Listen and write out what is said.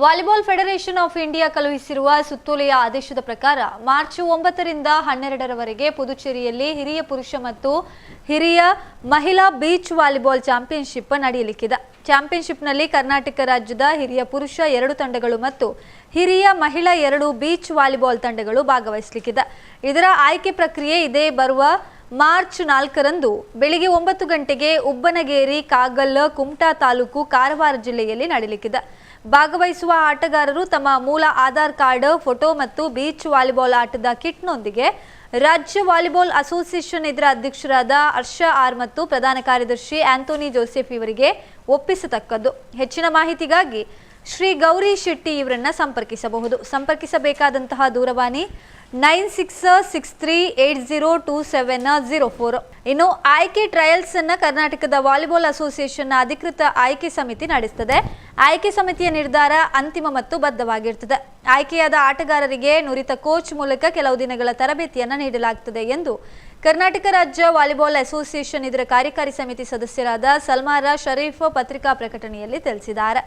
Volleyball federation of India ಕಳುಹಿಸಿರುವ ಸುತ್ತೋಲೆಯ ಆದೇಶದ ಪ್ರಕಾರ ಮಾರ್ಚ್ 9 ರಿಂದ 12 ರವರೆಗೆ ಪುದುಚೇರಿಯಲ್ಲಿ ಹಿರಿಯ ಪುರುಷ ಮತ್ತು ಹಿರಿಯ ಮಹಿಳಾ ಬೀಚ್ ವಾಲಿಬಾಲ್ ಚಾಂಪಿಯನ್ಶಿಪ್ ನಡೆಯಲಿದೆ. ಚಾಂಪಿಯನ್ಶಿಪ್ನಲ್ಲಿ ಕರ್ನಾಟಕ ರಾಜ್ಯದ ಹಿರಿಯ ಪುರುಷ 2 ತಂಡಗಳು ಮತ್ತು ಹಿರಿಯ ಮಹಿಳಾ 2 ಬೀಚ್ ವಾಲಿಬಾಲ್ ತಂಡಗಳು ಭಾಗವಹಿಸಲಿದೆ. ಇದರ ಆಯ್ಕೆ ಪ್ರಕ್ರಿಯೆ ಇದೇ ಬರುವ ಮಾರ್ಚ್ 4 ರಂದು ಬೆಳಿಗ್ಗೆ 9 ಗಂಟೆಗೆ ಉಬ್ಬನಗೇರಿ, ಕಾಗಲ್, ಕುಮಟಾ ತಾಲೂಕು, ಕಾರವಾರ ಜಿಲ್ಲೆಯಲ್ಲಿ ನಡೆಯಲಿದೆ. ಭಾಗವಹಿಸುವ ಆಟಗಾರರು ತಮ್ಮ ಮೂಲ ಆಧಾರ್ ಕಾರ್ಡ್, ಫೋಟೋ ಮತ್ತು ಬೀಚ್ ವಾಲಿಬಾಲ್ ಆಟದ ಕಿಟ್ನೊಂದಿಗೆ ರಾಜ್ಯ ವಾಲಿಬಾಲ್ ಅಸೋಸಿಯೇಷನ್ ಇದರ ಅಧ್ಯಕ್ಷರಾದ ಹರ್ಷ ಆರ್ ಮತ್ತು ಪ್ರಧಾನ ಕಾರ್ಯದರ್ಶಿ ಆಂಟೋನಿ ಜೋಸೆಫ್ ಇವರಿಗೆ ಒಪ್ಪಿಸತಕ್ಕದ್ದು. ಹೆಚ್ಚಿನ ಮಾಹಿತಿಗಾಗಿ ಶ್ರೀ ಗೌರಿ ಶೆಟ್ಟಿ ಇವರನ್ನ ಸಂಪರ್ಕಿಸಬಹುದು. ಸಂಪರ್ಕಿಸಬೇಕಾದಂತಹ ದೂರವಾಣಿ 9663802704. ಇನ್ನು ಆಯ್ಕೆ ಟ್ರಯಲ್ಸ್ ಅನ್ನು ಕರ್ನಾಟಕದ ವಾಲಿಬಾಲ್ ಅಸೋಸಿಯೇಷನ್ ಅಧಿಕೃತ ಆಯ್ಕೆ ಸಮಿತಿ ನಡೆಸುತ್ತದೆ. ಆಯ್ಕೆ ಸಮಿತಿಯ ನಿರ್ಧಾರ ಅಂತಿಮ ಮತ್ತು ಬದ್ಧವಾಗಿರುತ್ತದೆ. ಆಯ್ಕೆಯಾದ ಆಟಗಾರರಿಗೆ ನುರಿತ ಕೋಚ್ ಮೂಲಕ ಕೆಲವು ದಿನಗಳ ತರಬೇತಿಯನ್ನು ನೀಡಲಾಗುತ್ತದೆ ಎಂದು ಕರ್ನಾಟಕ ರಾಜ್ಯ ವಾಲಿಬಾಲ್ ಅಸೋಸಿಯೇಷನ್ ಇದರ ಕಾರ್ಯಕಾರಿ ಸಮಿತಿ ಸದಸ್ಯರಾದ ಸಲ್ಮಾರ ಶರೀಫ್ ಪತ್ರಿಕಾ ಪ್ರಕಟಣೆಯಲ್ಲಿ ತಿಳಿಸಿದ್ದಾರೆ.